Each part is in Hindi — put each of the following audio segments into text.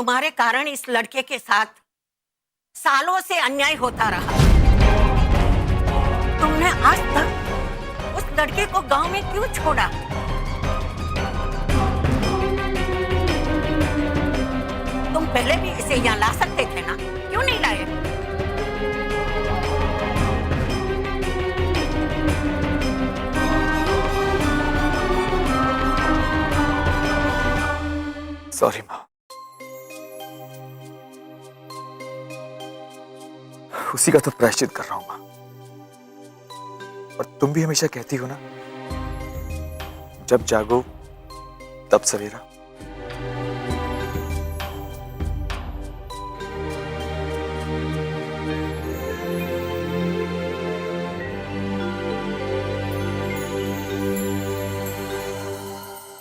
तुम्हारे कारण इस लड़के के साथ सालों से अन्याय होता रहा। तुमने आज तक उस लड़के को गांव में क्यों छोड़ा? तुम पहले भी इसे यहाँ ला सकते थे ना, क्यों नहीं लाए? सॉरी माँ, उसी का तो प्रायश्चित कर रहा हूं माँ। और तुम भी हमेशा कहती हो ना, जब जागो तब सवेरा।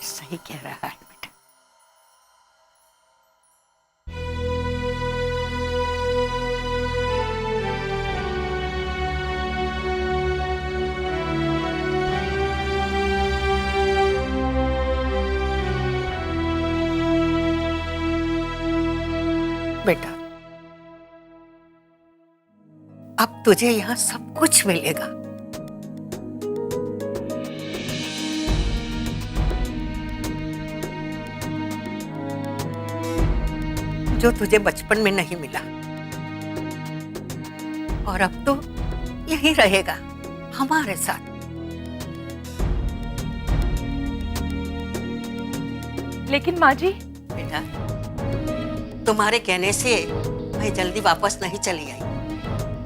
सही कह रहा है बेटा। बेटा, अब तुझे यहाँ सब कुछ मिलेगा। जो तुझे बचपन में नहीं मिला, और अब तो यही रहेगा हमारे साथ। लेकिन माँ जी। बेटा, तुम्हारे कहने से मैं जल्दी वापस नहीं चली आई,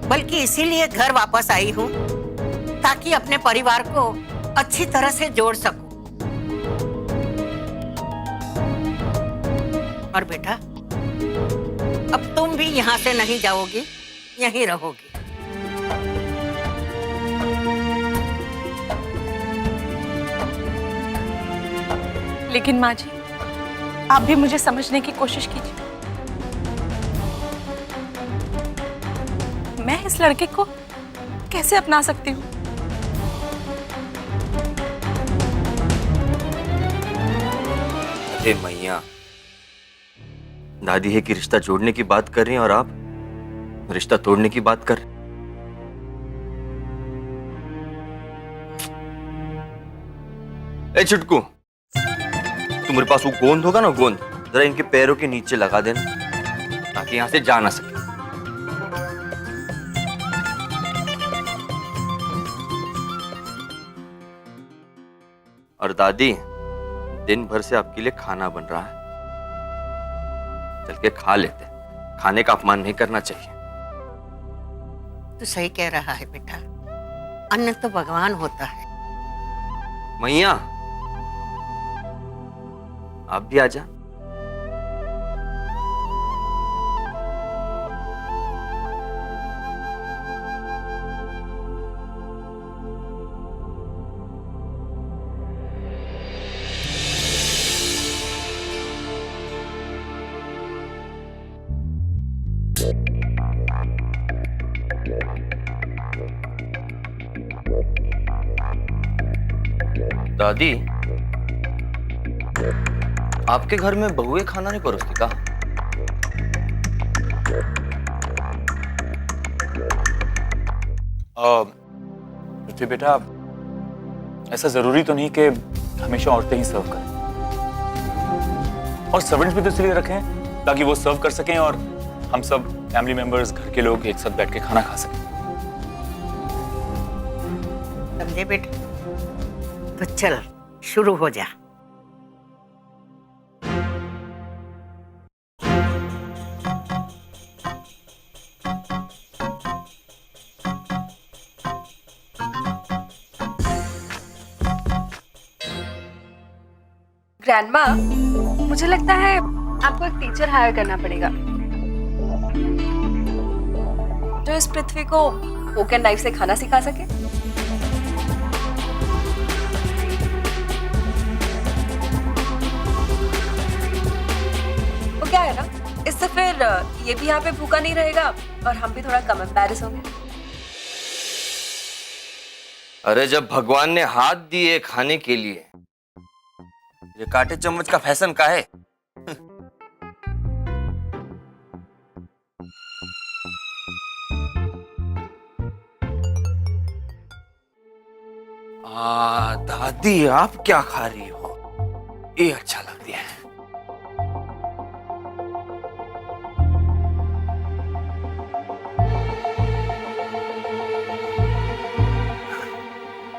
बल्कि इसीलिए घर वापस आई हूँ ताकि अपने परिवार को अच्छी तरह से जोड़ सकूं। और बेटा, अब तुम भी यहाँ से नहीं जाओगी, यहीं रहोगी। लेकिन माँ जी, आप भी मुझे समझने की कोशिश कीजिए। मैं इस लड़के को कैसे अपना सकती हूँ? अरे मैया, दादी है कि रिश्ता जोड़ने की बात कर रही हैं और आप रिश्ता तोड़ने की बात कर रहे हैं। ए चुटकू, तुम्हारे पास वो गोंद होगा ना, गोंद जरा इनके पैरों के नीचे लगा देना ताकि यहां से जा ना सके। और दादी, दिन भर से आपके लिए खाना बन रहा है, चल के खा लेते। खाने का अपमान नहीं करना चाहिए। तू सही कह रहा है बेटा, अन्न तो भगवान होता है। मैया, आप भी आजा। दादी, आपके घर में बहुएं खाना नहीं परोसती का? पृथ्वी बेटा, ऐसा जरूरी तो नहीं कि हमेशा औरतें ही सर्व करें, और सर्वेंट्स भी तो इसलिए रखे हैं ताकि वो सर्व कर सकें और हम सब फैमिली मेंबर्स, घर के लोग एक साथ बैठ के खाना खा सकें। समझे बेटा? तो चल शुरू हो जा। ग्रैंडमा, मुझे लगता है आपको एक टीचर हायर करना पड़ेगा जो इस पृथ्वी को कुक एंड नाइफ से खाना सिखा सके। वो क्या है ना, इससे फिर ये भी यहाँ पे भूखा नहीं रहेगा और हम भी थोड़ा कम एम्बैरेस होंगे। अरे जब भगवान ने हाथ दिए खाने के लिए, ये कांटे चम्मच का फैशन का है? दादी आप क्या खा रही हो? ये अच्छा लग रहा है।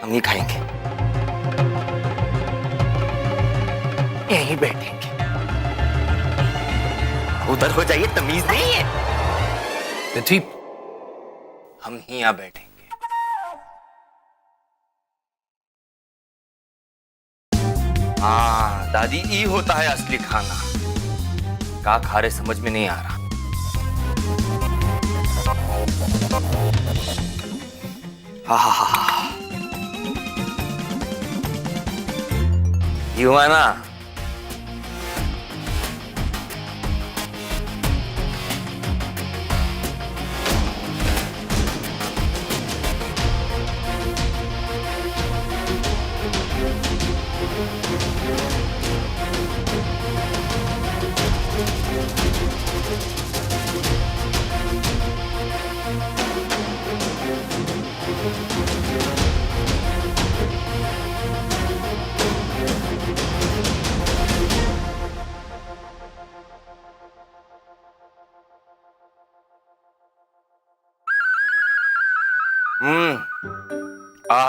हम नहीं खाएंगे, यहीं बैठेंगे। उधर हो जाइए, तमीज नहीं है। पृथ्वी, हम ही यहाँ बैठेंगे। हाँ दादी, ये होता है असली खाना। क्या खा रहे समझ में नहीं आ रहा। हाँ, ये हुआ ना।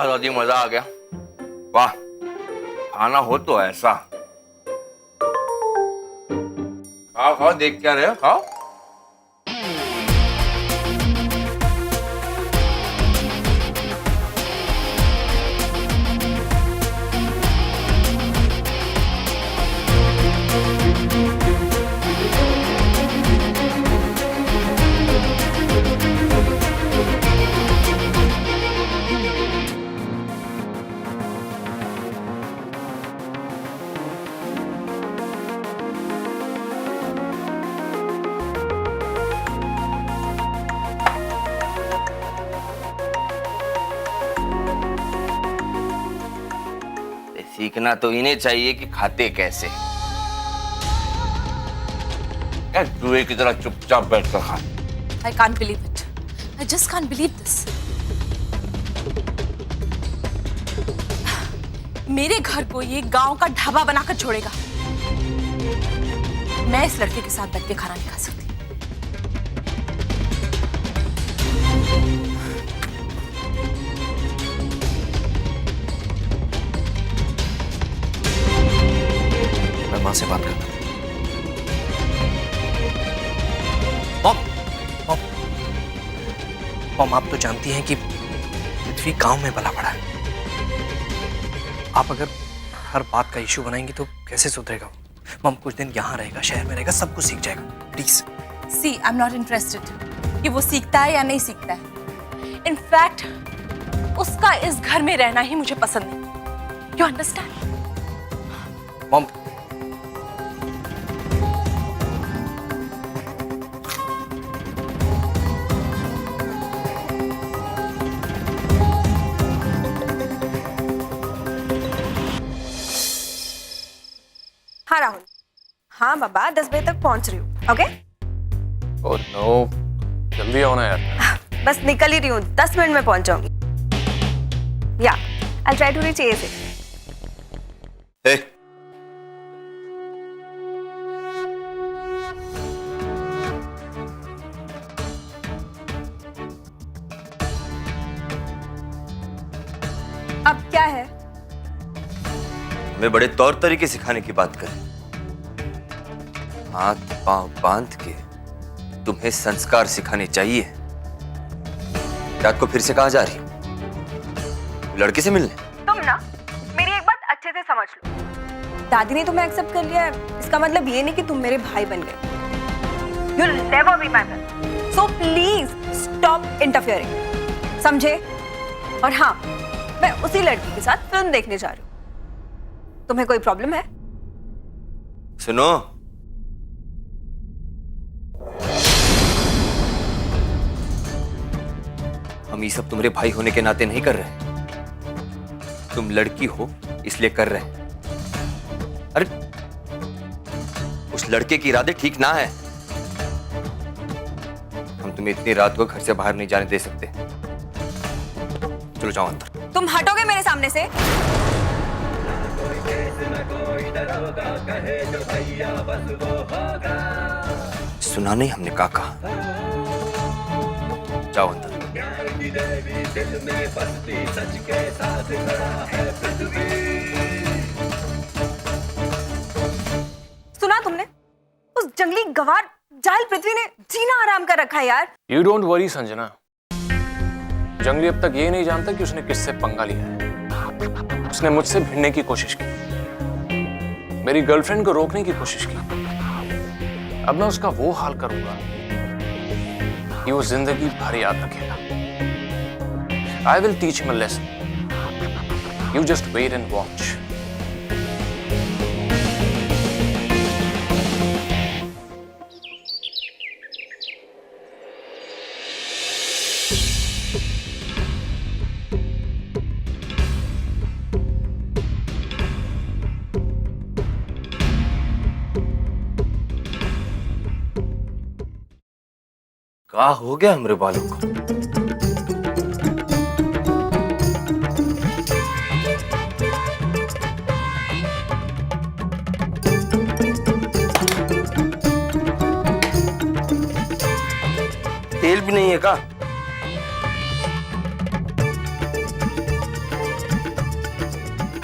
दादी मजा आ गया। वाह, खाना हो तो ऐसा। खाओ खाओ, देख क्या रहे हो, खाओ। सीखना तो इन्हें चाहिए कि खाते कैसे। क्या जुए की तरह चुपचाप बैठकर खा। I can't believe it. I just can't believe this. मेरे घर को ये गांव का ढाबा बनाकर छोड़ेगा। मैं इस लड़के के साथ बैठ के खाना नहीं खा सकती। मैं माँ से बात करता हूँ। मॉम, मॉम, मॉम, आप तो जानती हैं कि पृथ्वी गांव में भला पड़ा है। आप अगर हर बात का इशू बनाएंगी तो कैसे सुधरेगा? मॉम, कुछ दिन यहाँ रहेगा, शहर में रहेगा, सब कुछ सीख जाएगा। Please. See, I'm not interested कि वो सीखता है या नहीं सीखता है। In fact, उसका इस घर में रहना ही मुझे पसंद नहीं। You understand? मॉम, हाँ राहुल, हाँ बाबा 10 बजे तक पहुंच रही हूँ। ओके? ओह नो, जल्दी आओ ना यार। बस निकल ही रही हूँ, 10 मिनट में पहुंच जाऊंगी। या, I'll try to reach ASAP. हे, अब क्या है? हमें बड़े तौर तरीके सिखाने की बात करें। हाथ पांव बांध के तुम्हें संस्कार सिखाने चाहिए। रात को फिर से कहाँ जा रही हो? लड़के से मिलने? तुम ना मेरी एक बात अच्छे से समझ लो। दादी ने तुम्हें एक्सेप्ट कर लिया है, इसका मतलब ये नहीं कि तुम मेरे भाई बन गए। You'll never be my brother. So please stop interfering. समझे? और हाँ, मैं उसी लड़की के साथ फिल्म देखने जा रही हूँ। तुम्हें कोई प्रॉब्लम है? सुनो, हम ये सब तुम्हारे भाई होने के नाते नहीं कर रहे। तुम लड़की हो इसलिए कर रहे हैं। अरे उस लड़के के इरादे ठीक ना है। हम तुम्हें इतनी रात को घर से बाहर नहीं जाने दे सकते। चलो जाओ अंदर। तुम हटोगे मेरे सामने से? सुना नहीं हमने क्या कहा? जाओ अंदर। सुना तुमने? उस जंगली गवार जाहिल पृथ्वी ने जीना आराम कर रखा है यार। यू डोंट वरी संजना, जंगली अब तक ये नहीं जानता कि उसने किससे पंगा लिया है। उसने मुझसे भिड़ने की कोशिश की, मेरी गर्लफ्रेंड को रोकने की कोशिश की। अब मैं उसका वो हाल करूंगा कि वो जिंदगी भर याद रखेगा। I will teach him a lesson. You just wait and watch. क्या हो गया हमरे बालों को? तेल भी नहीं है का?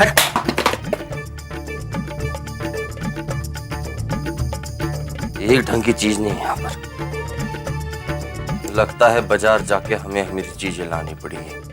हट। एक ढंग की चीज नहीं है यहाँ पर। लगता है बाजार जाके हमें हमारी चीजें लानी पड़ेंगी।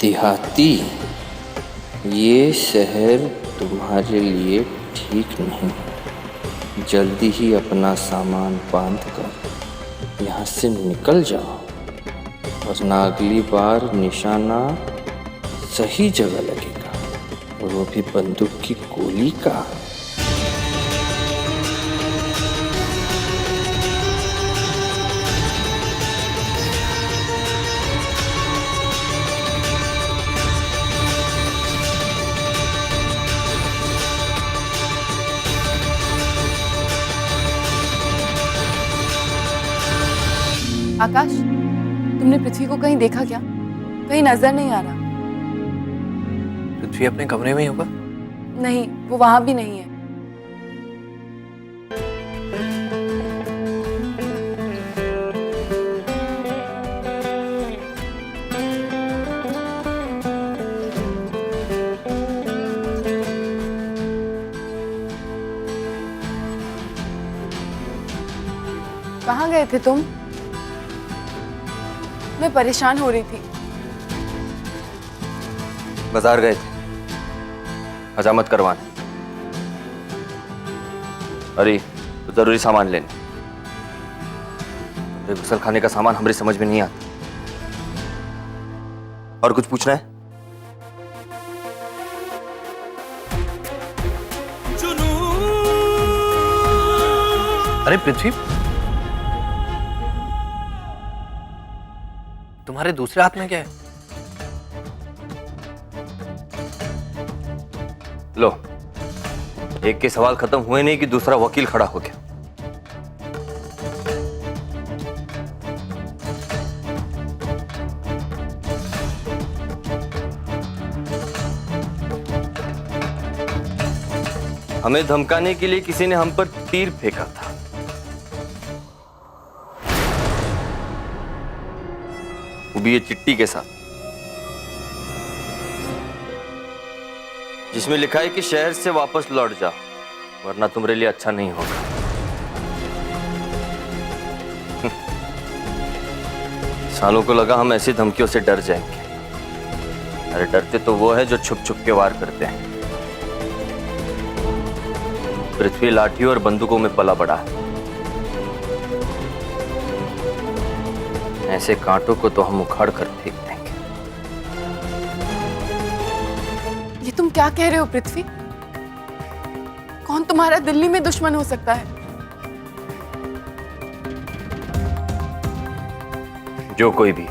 देहाती, ये शहर तुम्हारे लिए ठीक नहीं। जल्दी ही अपना सामान बांध कर यहाँ से निकल जाओ, वरना अगली बार निशाना सही जगह लगेगा, और वो भी बंदूक की गोली का। आकाश, तुमने पृथ्वी को कहीं देखा क्या? कहीं नजर नहीं आ रहा। पृथ्वी अपने कमरे में ही होगा। नहीं, वो वहां भी नहीं है। कहाँ गए थे तुम? मैं परेशान हो रही थी। बाजार गए थे हजामत करवाने। अरे तो जरूरी सामान लेने। गुसल खाने का सामान हमारी समझ में नहीं आता। और कुछ पूछना है? अरे पृथ्वी, तुम्हारे दूसरे हाथ में क्या है? लो, एक के सवाल खत्म हुए नहीं कि दूसरा वकील खड़ा हो गया। हमें धमकाने के लिए किसी ने हम पर तीर फेंका था। वो भी ये चिट्ठी के साथ। जिसमें लिखा है कि शहर से वापस लौट जा, वरना तुम्हारे लिए अच्छा नहीं होगा। सालों को लगा हम ऐसी धमकियों से डर जाएंगे। अरे डरते तो वो है जो छुप छुप के वार करते हैं। पृथ्वी लाठियों और बंदूकों में पला बड़ा है। ऐसे कांटों को तो हम उखाड़ कर फेंक देंगे। ये तुम क्या कह रहे हो पृथ्वी? कौन तुम्हारा दिल्ली में दुश्मन हो सकता है? जो कोई भी।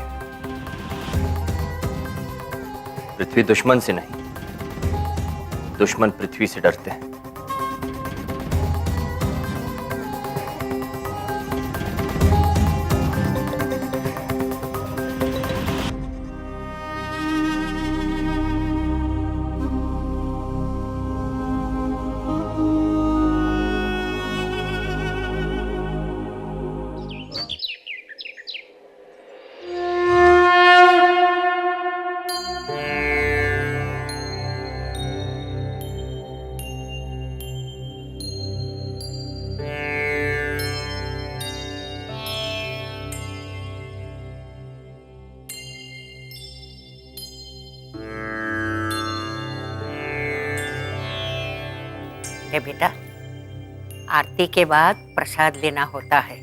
पृथ्वी दुश्मन से नहीं, दुश्मन पृथ्वी से डरते हैं। है बेटा, आरती के बाद प्रसाद लेना होता है।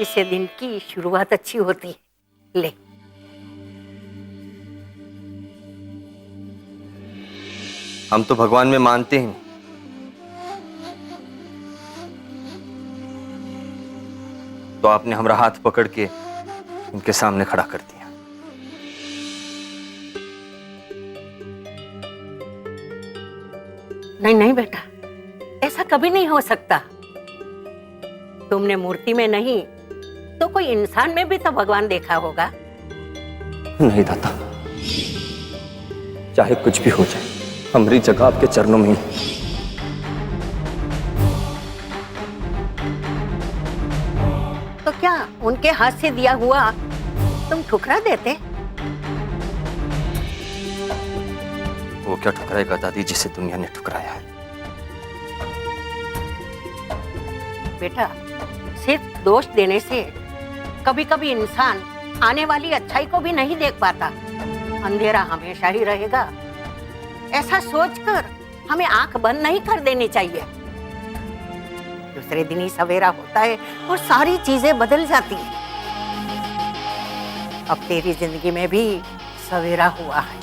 इससे दिन की शुरुआत अच्छी होती है। ले। हम तो भगवान में मानते ही नहीं। तो आपने हमारा हाथ पकड़ के उनके सामने खड़ा कर दिया। नहीं नहीं बेटा, ऐसा कभी नहीं हो सकता। तुमने मूर्ति में नहीं तो कोई इंसान में भी तो भगवान देखा होगा। नहीं दाता, चाहे कुछ भी हो जाए, हमारी जगह आपके चरणों में ही। तो क्या उनके हाथ से दिया हुआ तुम ठुकरा देते? वो क्या ठुकराएगा दादी, जिसे दुनिया ने ठुकराया है। बेटा, सिर्फ दोष देने से कभी कभी इंसान आने वाली अच्छाई को भी नहीं देख पाता। अंधेरा हमेशा ही रहेगा, ऐसा सोचकर हमें आंख बंद नहीं कर देनी चाहिए। दूसरे दिन ही सवेरा होता है और सारी चीजें बदल जाती हैं। अब तेरी जिंदगी में भी सवेरा हुआ है।